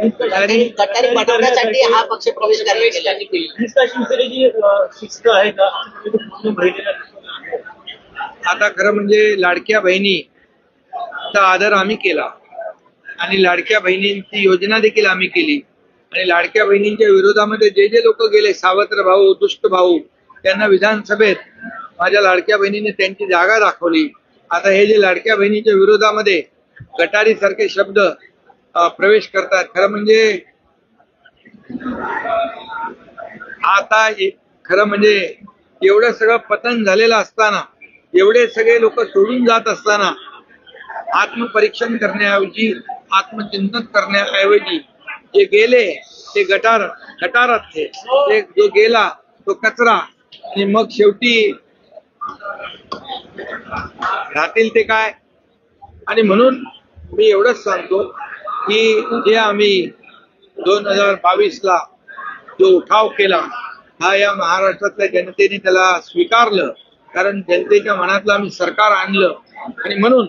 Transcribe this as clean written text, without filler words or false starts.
गटारी बनवण्यासाठी हा पक्ष प्रवेश करायला शिवसेनेची शिस्त आहे का? आता खरं म्हणजे लाडक्या बहिणीचा आदर आम्ही केला आणि लाडक्या बहिणींची योजना देखील आम्ही केली आणि लाडक्या बहिणींच्या विरोधामध्ये जे जे लोक गेले, सावत्र भाऊ, दुष्ट भाऊ, त्यांना विधानसभेत माझ्या लाडक्या बहिणीने त्यांची जागा दाखवली. आता हे जे लाडक्या बहिणीच्या विरोधामध्ये गटारी सारखे शब्द प्रवेश करतात, खरं म्हणजे आता खरं म्हणजे एवढं सगळं पतन झालेलं असताना, एवढे सगळे लोक सोडून जात असताना आत्मपरीक्षण करण्याऐवजी, आत्मचिंतन करण्याऐवजी जे गेले ते गटारात थे, जो गेला तो कचरा आणि मग शेवटी राहतील ते काय. आणि म्हणून मी एवढंच सांगतो की जे आम्ही 2022ला जो उठाव केला हा या महाराष्ट्रातल्या जनतेने त्याला स्वीकारलं, कारण जनतेच्या मनातलं आम्ही सरकार आणलं आणि म्हणून